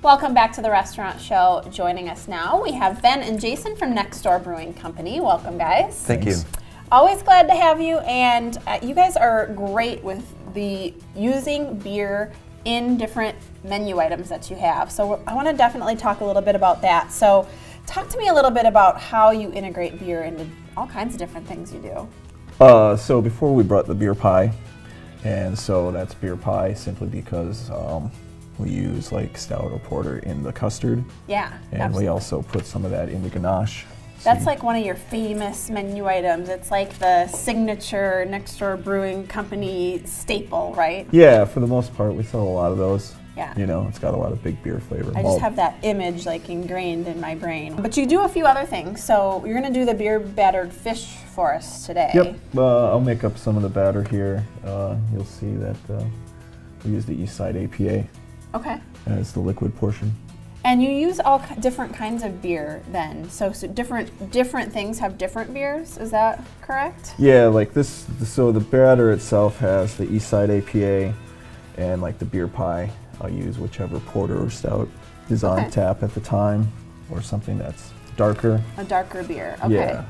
Welcome back to the restaurant show. Joining us now, we have Ben and Jason from Next Door Brewing Company. Welcome, guys. Thank you. Always glad to have you, and you guys are great with the using beer in different menu items that you have. So I want to definitely talk a little bit about that. So talk to me a little bit about how you integrate beer into all kinds of different things you do. So before we brought the beer pie, and so that's beer pie simply because we use like stout or porter in the custard. Yeah, and absolutely. we also put some of that in the ganache. That's like one of your famous menu items. It's like the signature Next Door Brewing Company staple, right? Yeah, for the most part, we sell a lot of those. Yeah. You know, it's got a lot of big beer flavor. I just have that image like ingrained in my brain. But you do a few other things. So you're going to do the beer battered fish for us today. Yep. I'll make up some of the batter here. You'll see that we use the East Side APA Okay. as the liquid portion. And you use all different kinds of beer then. So different things have different beers. Is that correct? Yeah, like this. So the batter itself has the East Side APA, and like the beer pie, I'll use whichever porter or stout is on tap at the time, or something that's darker. A darker beer. Okay. Yeah.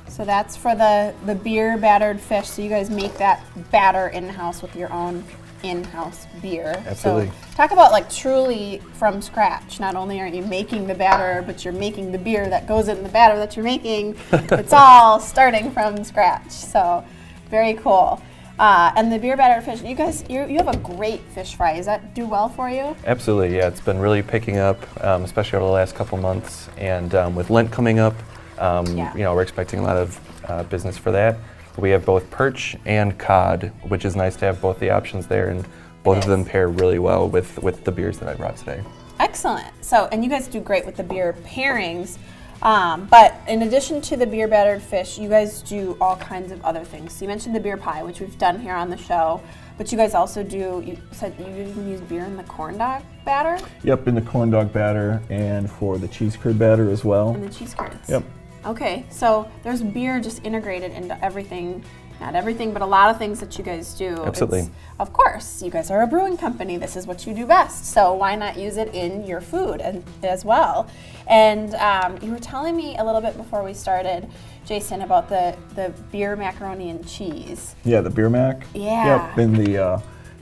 So that's for the beer battered fish. So you guys make that batter in-house with your own in-house beer. Absolutely. So talk about like truly from scratch. Not only are you making the batter, but you're making the beer that goes in the batter that you're making. It's all starting from scratch. So very cool. And the beer battered fish, you guys, you have a great fish fry. Does that do well for you? Absolutely, yeah. It's been really picking up, especially over the last couple months. And with Lent coming up, you know, we're expecting a lot of business for that. We have both perch and cod, which is nice to have both the options there, and both of them pair really well with the beers that I brought today. Excellent. So, and you guys do great with the beer pairings. But in addition to the beer battered fish, you guys do all kinds of other things. So you mentioned the beer pie, which we've done here on the show, but you guys also do, you said you even use beer in the corn dog batter? Yep, in the corn dog batter and for the cheese curd batter as well. And the cheese curds. Yep. Okay, so there's beer just integrated into everything, not everything, but a lot of things that you guys do. Absolutely. Of course, you guys are a brewing company. This is what you do best. So why not use it in your food as well? And you were telling me a little bit before we started, Jason, about the beer macaroni and cheese. Yeah, the beer mac. Yeah. Yep.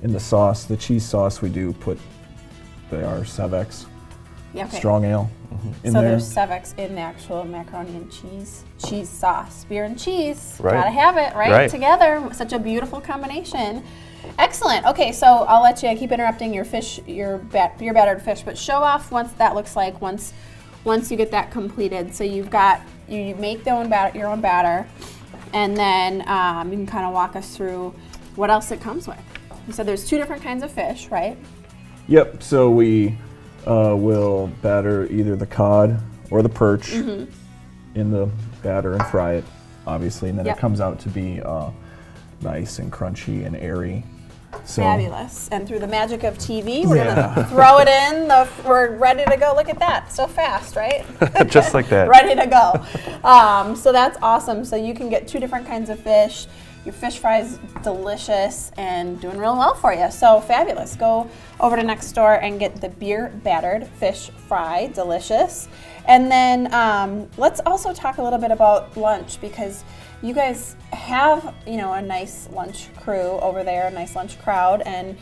In the sauce, the cheese sauce, we do put our Sevex strong ale in so there. there's Sevex in the actual macaroni and cheese sauce. Beer and cheese, Right. gotta have it, right? Together, such a beautiful combination. Excellent. Okay, so I'll let you keep interrupting your fish, your beer battered fish, but show off once that looks like once you get that completed. So you make your own batter, and then you can kind of walk us through what else it comes with. You said there's two different kinds of fish, right? Yep. So we will batter either the cod or the perch in the batter and fry it, obviously, and then it comes out to be nice and crunchy and airy. So, fabulous. And through the magic of TV, we're going to throw it in. We're ready to go. Look at that. So fast, right? Just like that. Ready to go. So that's awesome. So you can get two different kinds of fish. Your fish fry is delicious and doing real well for you. So fabulous. Go over to Next Door and get the beer battered fish fry. Delicious. And then let's also talk a little bit about lunch, because you guys have, you know, a nice lunch crew over there, a nice lunch crowd, and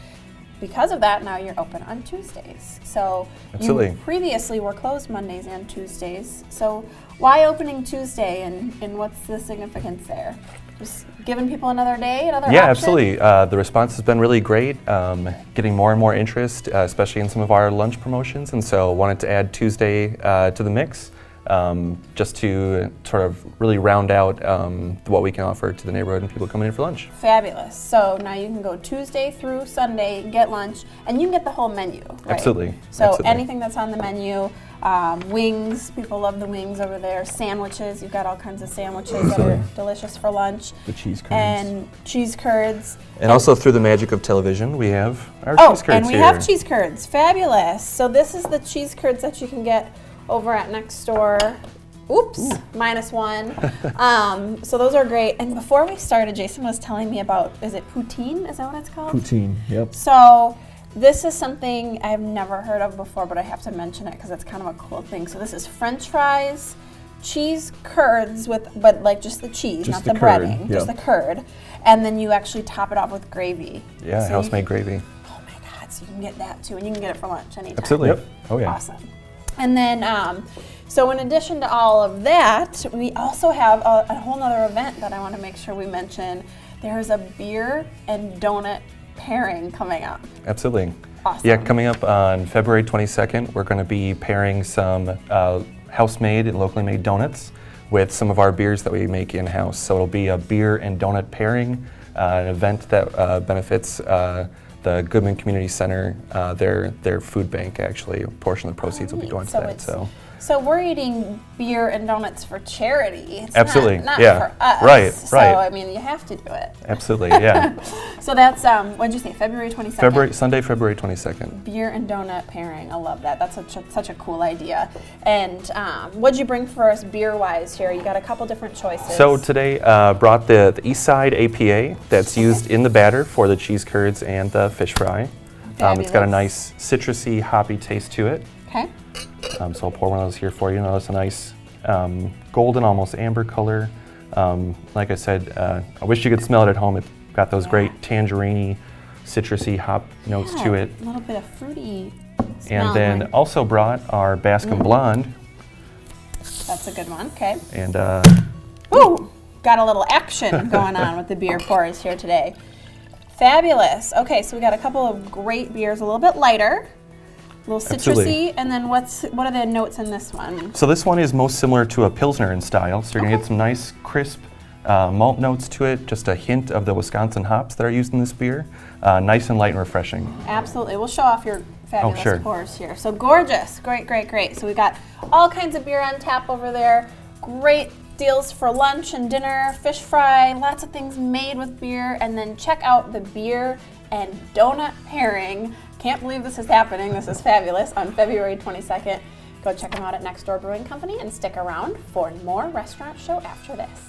because of that, now you're open on Tuesdays. So you previously were closed Mondays and Tuesdays. So why opening Tuesday, and what's the significance there? Just giving people another day, another option? Yeah, absolutely. The response has been really great, getting more and more interest, especially in some of our lunch promotions, and so wanted to add Tuesday to the mix. Just to sort of really round out what we can offer to the neighborhood and people coming in for lunch. Fabulous. So now you can go Tuesday through Sunday, get lunch, and you can get the whole menu, right? Absolutely. So anything that's on the menu, wings, people love the wings over there, sandwiches, you've got all kinds of sandwiches that are delicious for lunch. The cheese curds. And cheese curds. And also through the magic of television, we have our cheese curds here. And we have cheese curds. Fabulous. So this is the cheese curds that you can get over at Next Door. Oops, -1. So those are great. And before we started, Jason was telling me about, is it poutine? Is that what it's called? Poutine, yep. So This is something I've never heard of before, but I have to mention it because it's kind of a cool thing. So this is French fries, cheese curds but like just the cheese, Just not the the curd, breading, yeah. just the curd, and then you actually top it off with gravy. Yeah, So you house-made gravy. Oh my God! So you can get that too, and you can get it for lunch anytime. Absolutely. Yep. Oh yeah. Awesome. And then, so in addition to all of that, we also have a whole nother event that I want to make sure we mention. There's a beer and donut pairing coming up. Absolutely. Awesome. Yeah, coming up on February 22nd, we're going to be pairing some house-made and locally made donuts with some of our beers that we make in-house. So it'll be a beer and donut pairing, an event that benefits the Goodman Community Center, their food bank. Actually, a portion of the proceeds will be going to that. So we're eating beer and donuts for charity. It's Absolutely, not yeah. for us. Right, So right. I mean, you have to do it. Absolutely, yeah. So that's what'd you say? February 22nd. Sunday, February 22nd. Beer and donut pairing. I love that. That's such a cool idea. And what'd you bring for us beer-wise here? You got a couple different choices. So today brought the East Side APA that's used in the batter for the cheese curds and the fish fry. It's got a Fabulous. nice citrusy, hoppy taste to it. Okay. So I'll pour one of those here for you. Notice a nice golden, almost amber color. Like I said, I wish you could smell it at home. It's got those great tangerine, citrusy hop notes to it. A little bit of fruity smell. And then also brought our Baskin Blonde. That's a good one. Okay. And Woo! Got a little action going on with the beer pours here today. Fabulous. Okay, so we got a couple of great beers, a little bit lighter, a little citrusy, Absolutely. and then what are the notes in this one? so this one is most similar to a Pilsner in style. So you're gonna get some nice crisp malt notes to it, just a hint of the Wisconsin hops that are used in this beer. Nice and light and refreshing. Absolutely. We'll show off your fabulous sure. pours here. So gorgeous. Great, great, great. So we got all kinds of beer on tap over there. Great deals for lunch and dinner, fish fry, lots of things made with beer. And then check out the beer and donut pairing. Can't believe this is happening. This is fabulous on February 22nd. Go check them out at Next Door Brewing Company and stick around for more restaurant show after this.